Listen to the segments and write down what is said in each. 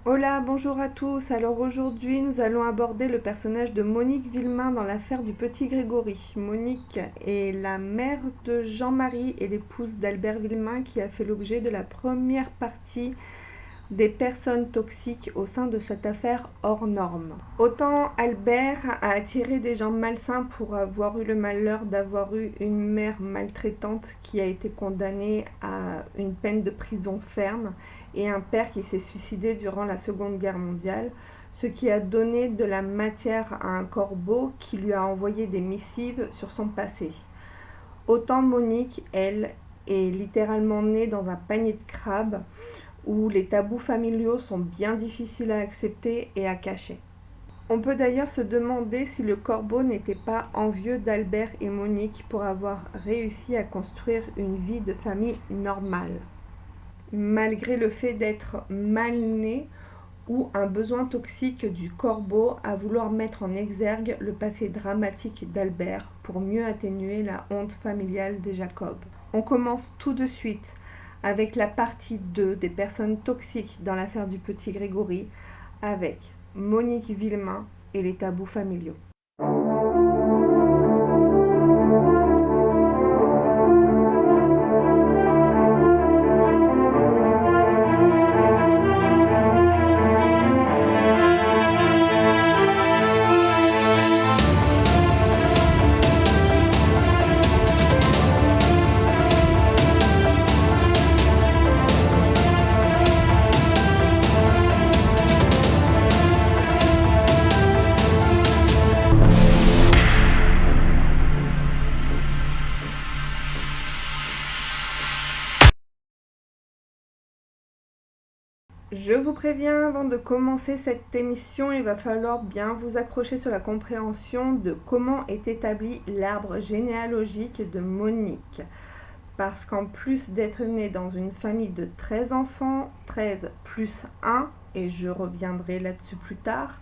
Hola, bonjour à tous. Alors aujourd'hui, nous allons aborder le personnage de Monique Villemain dans l'affaire du petit Grégory. Monique est la mère de Jean-Marie et l'épouse d'Albert Villemain qui a fait l'objet de la première partie des personnes toxiques au sein de cette affaire hors norme. Autant Albert a attiré des gens malsains pour avoir eu le malheur d'avoir eu une mère maltraitante qui a été condamnée à une peine de prison ferme et un père qui s'est suicidé durant la Seconde Guerre mondiale, ce qui a donné de la matière à un corbeau qui lui a envoyé des missives sur son passé. Autant Monique, elle, est littéralement née dans un panier de crabes où les tabous familiaux sont bien difficiles à accepter et à cacher. On peut d'ailleurs se demander si le corbeau n'était pas envieux d'Albert et Monique pour avoir réussi à construire une vie de famille normale, malgré le fait d'être mal né ou un besoin toxique du corbeau à vouloir mettre en exergue le passé dramatique d'Albert pour mieux atténuer la honte familiale des Jacob. On commence tout de suite avec la partie 2 des personnes toxiques dans l'affaire du petit Grégory, avec Monique Villemain et les tabous familiaux. Je vous préviens, avant de commencer cette émission, il va falloir bien vous accrocher sur la compréhension de comment est établi l'arbre généalogique de Monique. Parce qu'en plus d'être née dans une famille de 13 enfants, 13 plus 1, et je reviendrai là-dessus plus tard,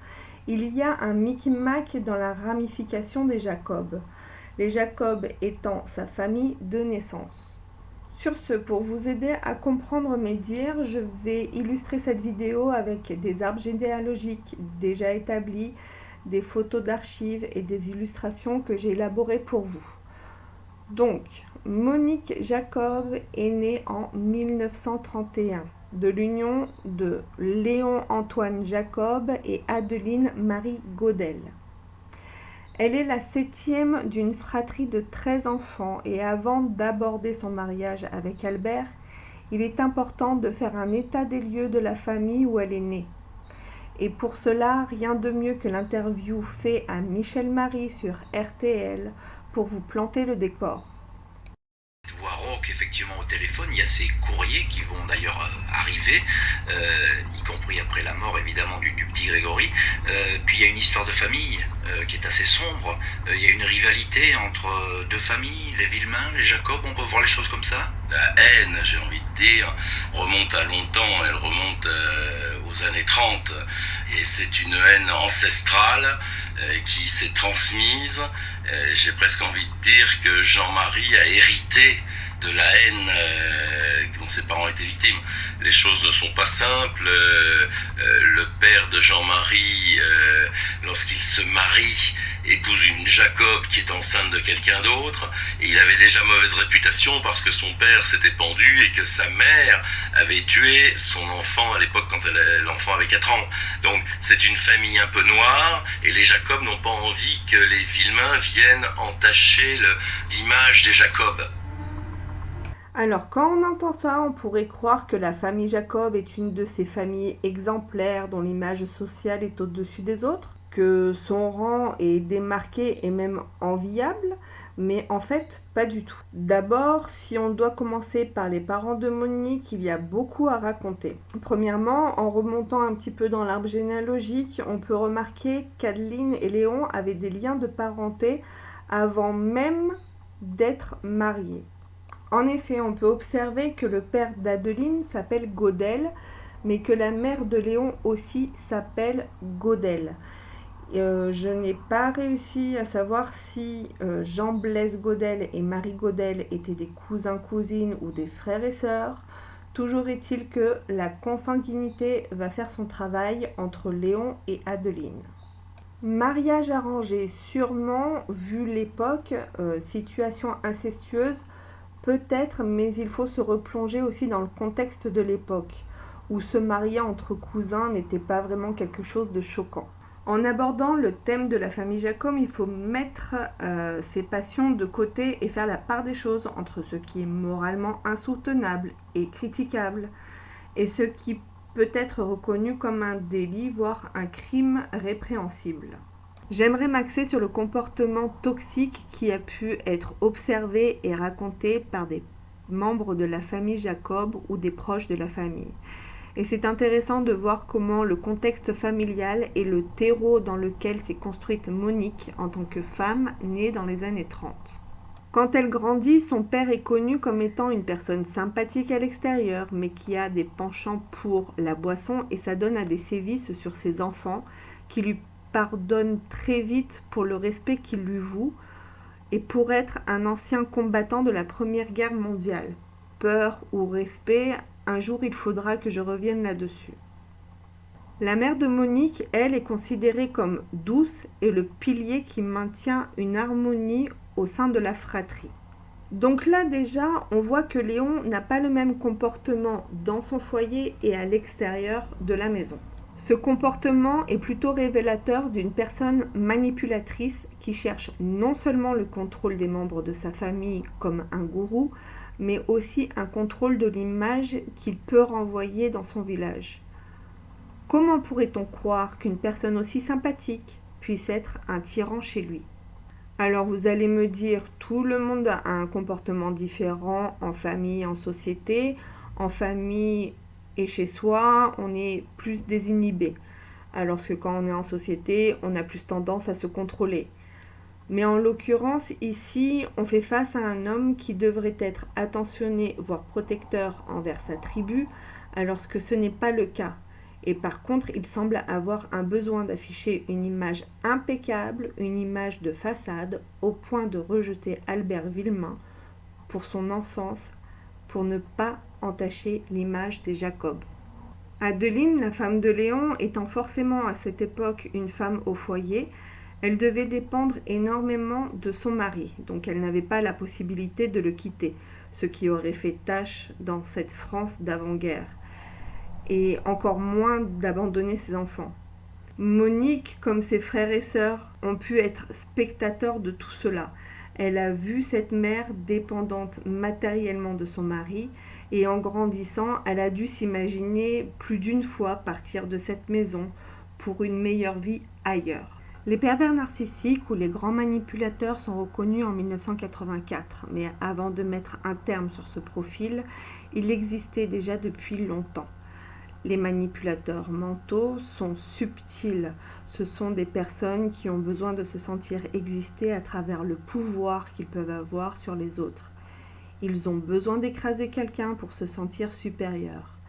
il y a un micmac dans la ramification des Jacob, les Jacob étant sa famille de naissance. Sur ce, pour vous aider à comprendre mes dires, je vais illustrer cette vidéo avec des arbres généalogiques déjà établis, des photos d'archives et des illustrations que j'ai élaborées pour vous. Donc, Monique Jacob est née en 1931 de l'union de Léon-Antoine Jacob et Adeline Marie Godel. Elle est la 7e d'une fratrie de 13 enfants et avant d'aborder son mariage avec Albert, il est important de faire un état des lieux de la famille où elle est née. Et pour cela, rien de mieux que l'interview faite à Michel Marie sur RTL pour vous planter le décor. Voix rauque effectivement au téléphone, il y a ces courriers qui vont d'ailleurs arriver, y compris après la mort évidemment du petit Grégory, puis il y a une histoire de famille qui est assez sombre, il y a une rivalité entre deux familles, les Villemain, les Jacob, on peut voir les choses comme ça. La haine, j'ai envie de dire, remonte à longtemps, elle remonte aux années 30, et c'est une haine ancestrale qui s'est transmise. J'ai presque envie de dire que Jean-Marie a hérité de la haine dont ses parents étaient victimes. Les choses ne sont pas simples. Le père de Jean-Marie, lorsqu'il se marie, épouse une Jacob qui est enceinte de quelqu'un d'autre, et il avait déjà mauvaise réputation parce que son père s'était pendu et que sa mère avait tué son enfant à l'époque quand l'enfant avait 4 ans. Donc c'est une famille un peu noire, et les Jacob n'ont pas envie que les Villemain viennent entacher l'image des Jacob. Alors, quand on entend ça, on pourrait croire que la famille Jacob est une de ces familles exemplaires dont l'image sociale est au-dessus des autres, que son rang est démarqué et même enviable, mais en fait, pas du tout. D'abord, si on doit commencer par les parents de Monique, il y a beaucoup à raconter. Premièrement, en remontant un petit peu dans l'arbre généalogique, on peut remarquer qu'Adeline et Léon avaient des liens de parenté avant même d'être mariés. En effet, on peut observer que le père d'Adeline s'appelle Godel, mais que la mère de Léon aussi s'appelle Godel. Je n'ai pas réussi à savoir si Jean-Blaise Godel et Marie Godel étaient des cousins-cousines ou des frères et sœurs. Toujours est-il que la consanguinité va faire son travail entre Léon et Adeline. Mariage arrangé, sûrement, vu l'époque, situation incestueuse, peut-être, mais il faut se replonger aussi dans le contexte de l'époque, où se marier entre cousins n'était pas vraiment quelque chose de choquant. En abordant le thème de la famille Jacob, il faut mettre ses passions de côté et faire la part des choses entre ce qui est moralement insoutenable et critiquable et ce qui peut être reconnu comme un délit, voire un crime répréhensible. J'aimerais m'axer sur le comportement toxique qui a pu être observé et raconté par des membres de la famille Jacob ou des proches de la famille. Et c'est intéressant de voir comment le contexte familial et le terreau dans lequel s'est construite Monique en tant que femme née dans les années 30. Quand elle grandit, son père est connu comme étant une personne sympathique à l'extérieur, mais qui a des penchants pour la boisson et ça donne à des sévices sur ses enfants qui lui pardonnent très vite pour le respect qu'il lui voue et pour être un ancien combattant de la Première Guerre mondiale. Peur ou respect, un jour il faudra que je revienne là-dessus. La mère de Monique, elle, est considérée comme douce et le pilier qui maintient une harmonie au sein de la fratrie. Donc là déjà, on voit que Léon n'a pas le même comportement dans son foyer et à l'extérieur de la maison. Ce comportement est plutôt révélateur d'une personne manipulatrice qui cherche non seulement le contrôle des membres de sa famille comme un gourou, mais aussi un contrôle de l'image qu'il peut renvoyer dans son village. Comment pourrait-on croire qu'une personne aussi sympathique puisse être un tyran chez lui ? Alors vous allez me dire, tout le monde a un comportement différent en famille, en société. En famille et chez soi, on est plus désinhibé. Alors que quand on est en société, on a plus tendance à se contrôler. Mais en l'occurrence, ici, on fait face à un homme qui devrait être attentionné, voire protecteur envers sa tribu, alors que ce n'est pas le cas. Et par contre, il semble avoir un besoin d'afficher une image impeccable, une image de façade, au point de rejeter Albert Villemain pour son enfance, pour ne pas entacher l'image des Jacob. Adeline, la femme de Léon, étant forcément à cette époque une femme au foyer, elle devait dépendre énormément de son mari, donc elle n'avait pas la possibilité de le quitter, ce qui aurait fait tache dans cette France d'avant-guerre, et encore moins d'abandonner ses enfants. Monique, comme ses frères et sœurs, ont pu être spectateurs de tout cela. Elle a vu cette mère dépendante matériellement de son mari, et en grandissant, elle a dû s'imaginer plus d'une fois partir de cette maison pour une meilleure vie ailleurs. Les pervers narcissiques ou les grands manipulateurs sont reconnus en 1984, mais avant de mettre un terme sur ce profil, il existait déjà depuis longtemps. Les manipulateurs mentaux sont subtils. Ce sont des personnes qui ont besoin de se sentir exister à travers le pouvoir qu'ils peuvent avoir sur les autres. Ils ont besoin d'écraser quelqu'un pour se sentir supérieur.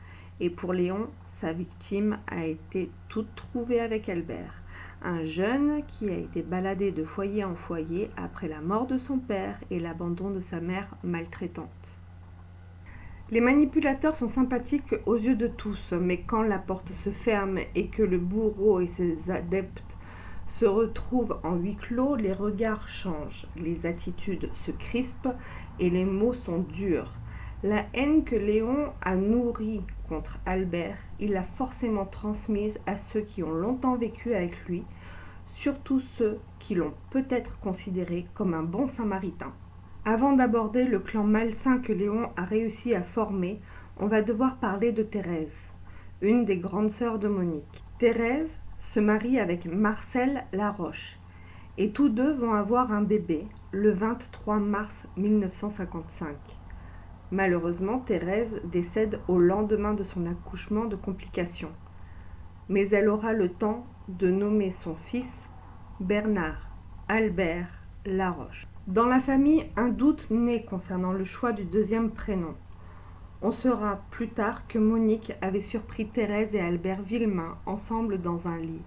Et pour Léon, sa victime a été toute trouvée avec Albert, un jeune qui a été baladé de foyer en foyer après la mort de son père et l'abandon de sa mère maltraitante. Les manipulateurs sont sympathiques aux yeux de tous, mais quand la porte se ferme et que le bourreau et ses adeptes se retrouvent en huis clos, les regards changent, les attitudes se crispent et les mots sont durs. La haine que Léon a nourrie contre Albert, il l'a forcément transmise à ceux qui ont longtemps vécu avec lui, surtout ceux qui l'ont peut-être considéré comme un bon samaritain. Avant d'aborder le clan malsain que Léon a réussi à former, on va devoir parler de Thérèse, une des grandes sœurs de Monique. Thérèse se marie avec Marcel Laroche et tous deux vont avoir un bébé le 23 mars 1955. Malheureusement, Thérèse décède au lendemain de son accouchement de complications. Mais elle aura le temps de nommer son fils Bernard Albert Laroche. Dans la famille, un doute naît concernant le choix du deuxième prénom. On saura plus tard que Monique avait surpris Thérèse et Albert Villemain ensemble dans un lit.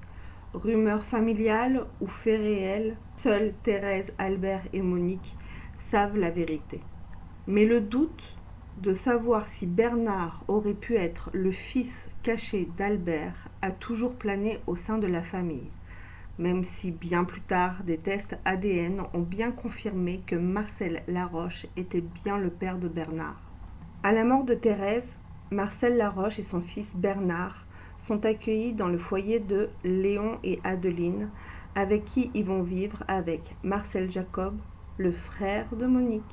Rumeur familiale ou fait réel, seuls Thérèse, Albert et Monique savent la vérité. Mais le doute de savoir si Bernard aurait pu être le fils caché d'Albert a toujours plané au sein de la famille, même si bien plus tard des tests ADN ont bien confirmé que Marcel Laroche était bien le père de Bernard. À la mort de Thérèse, Marcel Laroche et son fils Bernard sont accueillis dans le foyer de Léon et Adeline, avec qui ils vont vivre avec Marcel Jacob, le frère de Monique,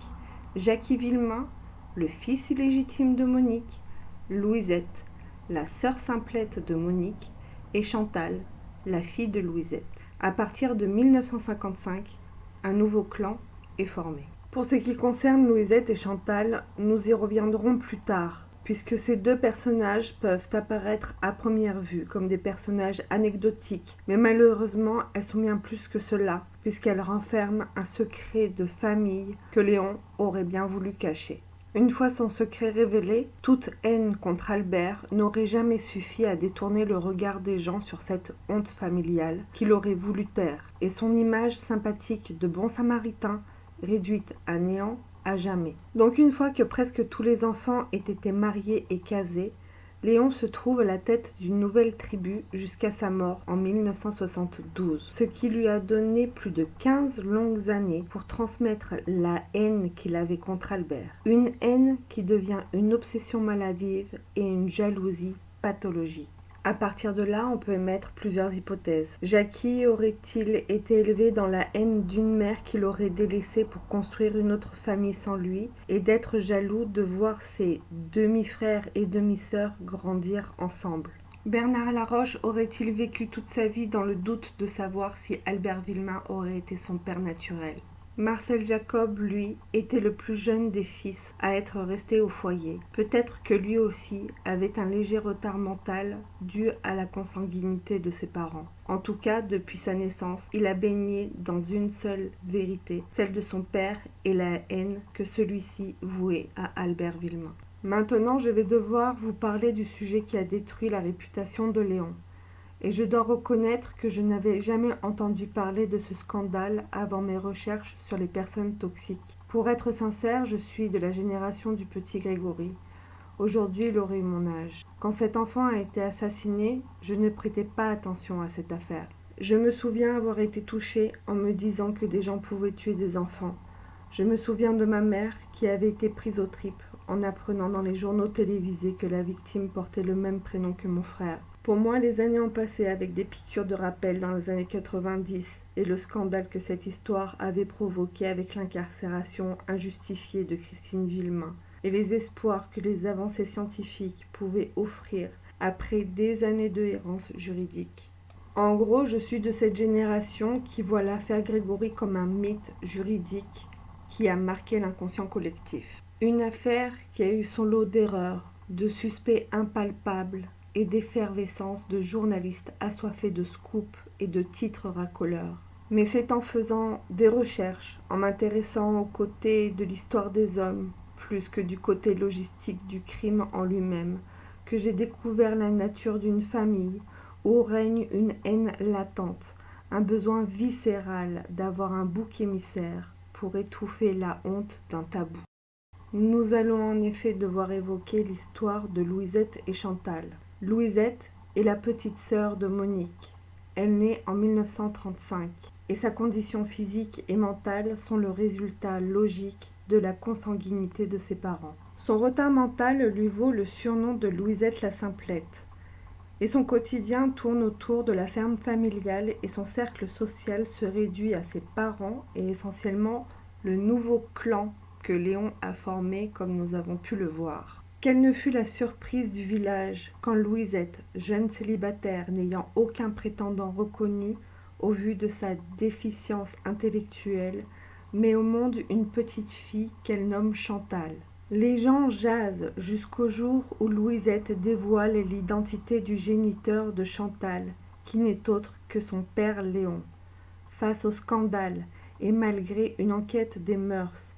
Jackie Villemain, le fils illégitime de Monique, Louisette, la sœur simplette de Monique, et Chantal, la fille de Louisette. À partir de 1955, un nouveau clan est formé. Pour ce qui concerne Louisette et Chantal, nous y reviendrons plus tard, puisque ces deux personnages peuvent apparaître à première vue comme des personnages anecdotiques, mais malheureusement elles sont bien plus que cela, puisqu'elles renferment un secret de famille que Léon aurait bien voulu cacher. Une fois son secret révélé, toute haine contre Albert n'aurait jamais suffi à détourner le regard des gens sur cette honte familiale qu'il aurait voulu taire, et son image sympathique de bon samaritain réduite à néant à jamais. Donc une fois que presque tous les enfants aient été mariés et casés, Léon se trouve à la tête d'une nouvelle tribu jusqu'à sa mort en 1972, ce qui lui a donné plus de 15 longues années pour transmettre la haine qu'il avait contre Albert. Une haine qui devient une obsession maladive et une jalousie pathologique. À partir de là, on peut émettre plusieurs hypothèses. Jackie aurait-il été élevé dans la haine d'une mère qu'il aurait délaissée pour construire une autre famille sans lui, et d'être jaloux de voir ses demi-frères et demi-sœurs grandir ensemble? Bernard Laroche aurait-il vécu toute sa vie dans le doute de savoir si Albert Villemain aurait été son père naturel? Marcel Jacob, lui, était le plus jeune des fils à être resté au foyer. Peut-être que lui aussi avait un léger retard mental dû à la consanguinité de ses parents. En tout cas, depuis sa naissance, il a baigné dans une seule vérité, celle de son père et la haine que celui-ci vouait à Albert Villemain. Maintenant, je vais devoir vous parler du sujet qui a détruit la réputation de Léon. Et je dois reconnaître que je n'avais jamais entendu parler de ce scandale avant mes recherches sur les personnes toxiques. Pour être sincère, je suis de la génération du petit Grégory. Aujourd'hui, il aurait eu mon âge. Quand cet enfant a été assassiné, je ne prêtais pas attention à cette affaire. Je me souviens avoir été touchée en me disant que des gens pouvaient tuer des enfants. Je me souviens de ma mère qui avait été prise aux tripes en apprenant dans les journaux télévisés que la victime portait le même prénom que mon frère. Pour moi, les années ont passé avec des piqûres de rappel dans les années 90 et le scandale que cette histoire avait provoqué avec l'incarcération injustifiée de Christine Villemain et les espoirs que les avancées scientifiques pouvaient offrir après des années de errance juridique. En gros, je suis de cette génération qui voit l'affaire Grégory comme un mythe juridique qui a marqué l'inconscient collectif. Une affaire qui a eu son lot d'erreurs, de suspects impalpables, et d'effervescence de journalistes assoiffés de scoops et de titres racoleurs. Mais c'est en faisant des recherches, en m'intéressant aux côtés de l'histoire des hommes, plus que du côté logistique du crime en lui-même, que j'ai découvert la nature d'une famille où règne une haine latente, un besoin viscéral d'avoir un bouc émissaire pour étouffer la honte d'un tabou. Nous allons en effet devoir évoquer l'histoire de Louisette et Chantal. Louisette est la petite sœur de Monique. Elle naît en 1935 et sa condition physique et mentale sont le résultat logique de la consanguinité de ses parents. Son retard mental lui vaut le surnom de Louisette la Simplette. Et son quotidien tourne autour de la ferme familiale et son cercle social se réduit à ses parents et essentiellement le nouveau clan que Léon a formé comme nous avons pu le voir. Quelle ne fut la surprise du village quand Louisette, jeune célibataire n'ayant aucun prétendant reconnu au vu de sa déficience intellectuelle, met au monde une petite fille qu'elle nomme Chantal. Les gens jasent jusqu'au jour où Louisette dévoile l'identité du géniteur de Chantal, qui n'est autre que son père Léon. Face au scandale et malgré une enquête des mœurs,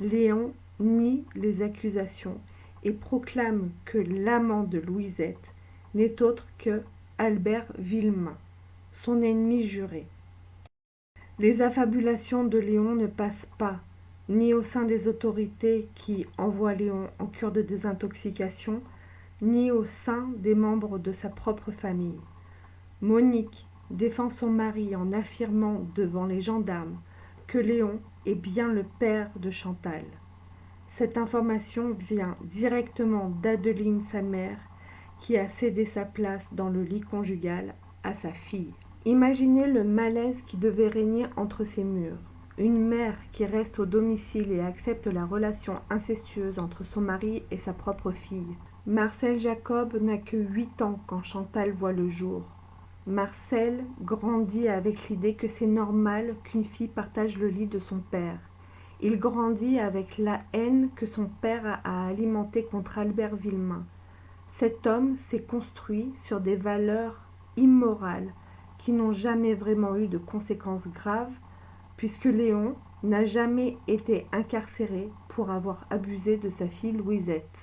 Léon nie les accusations et proclame que l'amant de Louisette n'est autre que Albert Villemain, son ennemi juré. Les affabulations de Léon ne passent pas, ni au sein des autorités qui envoient Léon en cure de désintoxication, ni au sein des membres de sa propre famille. Monique défend son mari en affirmant devant les gendarmes que Léon est bien le père de Chantal. Cette information vient directement d'Adeline, sa mère, qui a cédé sa place dans le lit conjugal à sa fille. Imaginez le malaise qui devait régner entre ces murs. Une mère qui reste au domicile et accepte la relation incestueuse entre son mari et sa propre fille. Marcel Jacob n'a que 8 ans quand Chantal voit le jour. Marcel grandit avec l'idée que c'est normal qu'une fille partage le lit de son père. Il grandit avec la haine que son père a alimentée contre Albert Villemain. Cet homme s'est construit sur des valeurs immorales qui n'ont jamais vraiment eu de conséquences graves, puisque Léon n'a jamais été incarcéré pour avoir abusé de sa fille Louisette.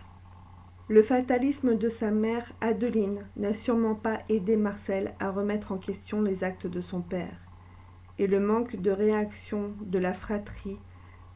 Le fatalisme de sa mère, Adeline, n'a sûrement pas aidé Marcel à remettre en question les actes de son père. Et le manque de réaction de la fratrie,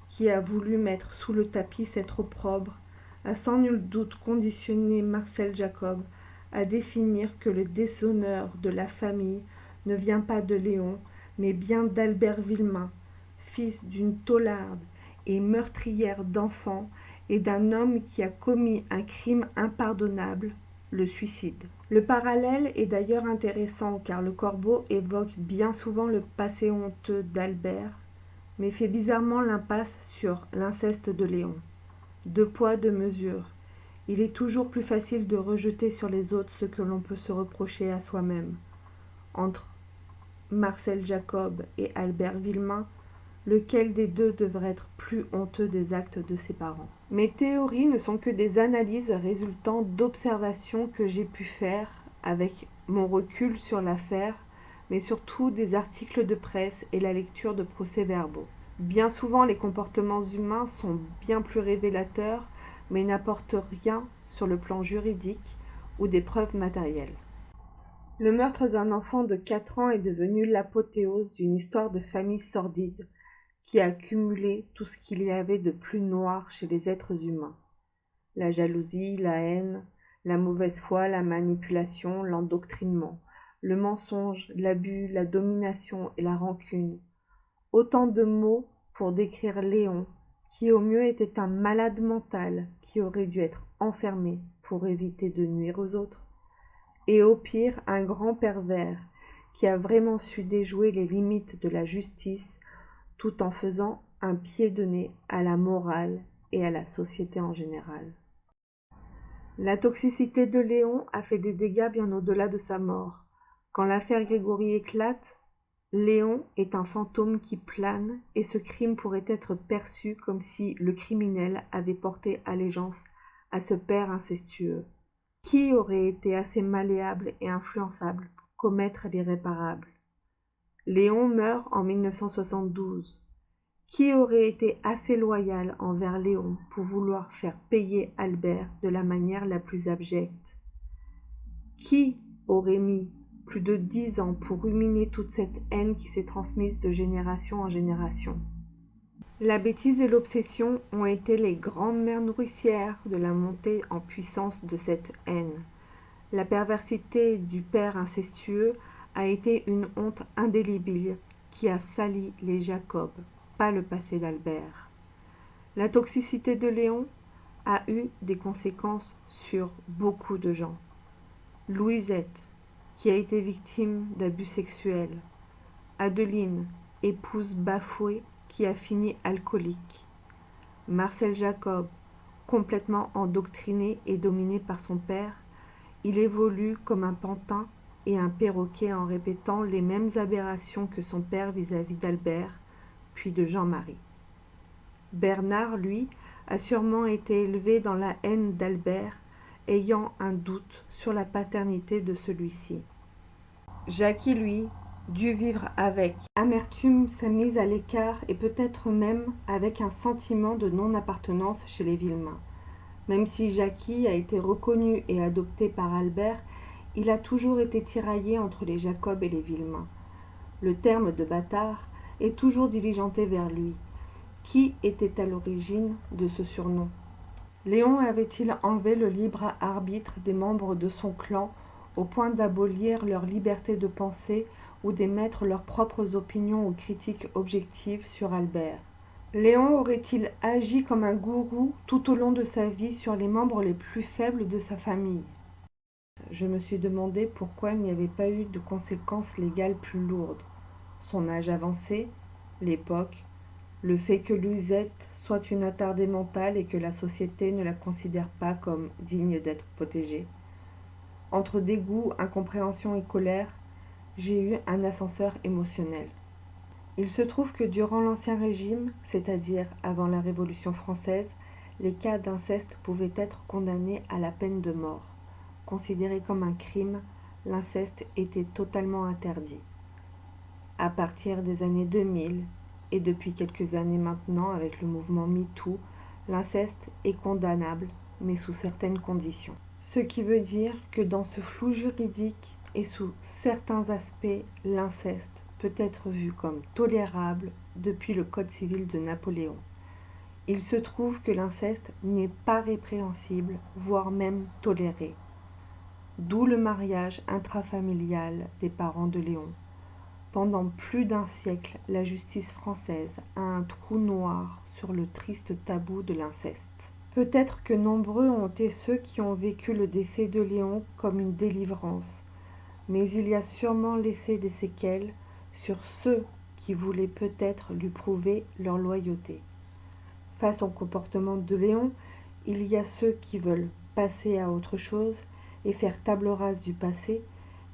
qui a voulu mettre sous le tapis cet opprobre, a sans nul doute conditionné Marcel Jacob à définir que le déshonneur de la famille ne vient pas de Léon, mais bien d'Albert Villemain, fils d'une taularde et meurtrière d'enfants et d'un homme qui a commis un crime impardonnable, le suicide. Le parallèle est d'ailleurs intéressant car le Corbeau évoque bien souvent le passé honteux d'Albert, mais fait bizarrement l'impasse sur l'inceste de Léon. 2 poids, 2 mesures. Il est toujours plus facile de rejeter sur les autres ce que l'on peut se reprocher à soi-même. Entre Marcel Jacob et Albert Villemain, lequel des deux devrait être plus honteux des actes de ses parents? Mes théories ne sont que des analyses résultant d'observations que j'ai pu faire avec mon recul sur l'affaire, mais surtout des articles de presse et la lecture de procès-verbaux. Bien souvent, les comportements humains sont bien plus révélateurs, mais n'apportent rien sur le plan juridique ou des preuves matérielles. Le meurtre d'un enfant de 4 ans est devenu l'apothéose d'une histoire de famille sordide qui a accumulé tout ce qu'il y avait de plus noir chez les êtres humains. La jalousie, la haine, la mauvaise foi, la manipulation, l'endoctrinement, le mensonge, l'abus, la domination et la rancune. Autant de mots pour décrire Léon, qui au mieux était un malade mental qui aurait dû être enfermé pour éviter de nuire aux autres, et au pire un grand pervers qui a vraiment su déjouer les limites de la justice tout en faisant un pied de nez à la morale et à la société en général. La toxicité de Léon a fait des dégâts bien au-delà de sa mort. Quand l'affaire Grégory éclate, Léon est un fantôme qui plane et ce crime pourrait être perçu comme si le criminel avait porté allégeance à ce père incestueux. Qui aurait été assez malléable et influençable pour commettre l'irréparable? Léon meurt en 1972. Qui aurait été assez loyal envers Léon pour vouloir faire payer Albert de la manière la plus abjecte? Qui aurait mis plus de 10 ans pour ruminer toute cette haine qui s'est transmise de génération en génération? La bêtise et l'obsession ont été les grandes mères nourricières de la montée en puissance de cette haine. La perversité du père incestueux a été une honte indélébile qui a sali les Jacob, pas le passé d'Albert. La toxicité de Léon a eu des conséquences sur beaucoup de gens. Louisette, qui a été victime d'abus sexuels. Adeline, épouse bafouée qui a fini alcoolique. Marcel Jacob, complètement endoctriné et dominé par son père, il évolue comme un pantin et un perroquet en répétant les mêmes aberrations que son père vis-à-vis d'Albert, puis de Jean-Marie. Bernard, lui, a sûrement été élevé dans la haine d'Albert, ayant un doute sur la paternité de celui-ci. Jackie, lui, dut vivre avec amertume sa mise à l'écart et peut-être même avec un sentiment de non-appartenance chez les Villemain. Même si Jackie a été reconnu et adopté par Albert, il a toujours été tiraillé entre les Jacob et les Villemain. Le terme de bâtard est toujours diligenté vers lui. Qui était à l'origine de ce surnom? Léon avait-il enlevé le libre arbitre des membres de son clan au point d'abolir leur liberté de penser ou d'émettre leurs propres opinions ou critiques objectives sur Albert? Léon aurait-il agi comme un gourou tout au long de sa vie sur les membres les plus faibles de sa famille? Je me suis demandé pourquoi il n'y avait pas eu de conséquences légales plus lourdes. Son âge avancé, l'époque, le fait que Louisette soit une attardée mentale et que la société ne la considère pas comme digne d'être protégée. Entre dégoût, incompréhension et colère, j'ai eu un ascenseur émotionnel. Il se trouve que durant l'Ancien Régime, c'est-à-dire avant la Révolution française, les cas d'inceste pouvaient être condamnés à la peine de mort. Considéré comme un crime, l'inceste était totalement interdit. À partir des années 2000, et depuis quelques années maintenant avec le mouvement MeToo, l'inceste est condamnable, mais sous certaines conditions. Ce qui veut dire que dans ce flou juridique et sous certains aspects, l'inceste peut être vu comme tolérable depuis le Code civil de Napoléon. Il se trouve que l'inceste n'est pas répréhensible, voire même toléré. D'où le mariage intrafamilial des parents de Léon. Pendant plus d'un siècle, la justice française a un trou noir sur le triste tabou de l'inceste. Peut-être que nombreux ont été ceux qui ont vécu le décès de Léon comme une délivrance, mais il y a sûrement laissé des séquelles sur ceux qui voulaient peut-être lui prouver leur loyauté. Face au comportement de Léon, il y a ceux qui veulent passer à autre chose et faire table rase du passé,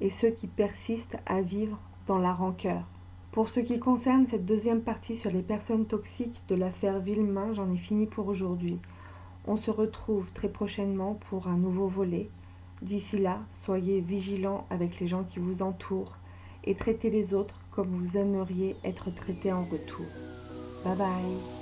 et ceux qui persistent à vivre dans la rancœur. Pour ce qui concerne cette deuxième partie sur les personnes toxiques de l'affaire Villemain, j'en ai fini pour aujourd'hui. On se retrouve très prochainement pour un nouveau volet. D'ici là, soyez vigilants avec les gens qui vous entourent et traitez les autres comme vous aimeriez être traités en retour. Bye bye.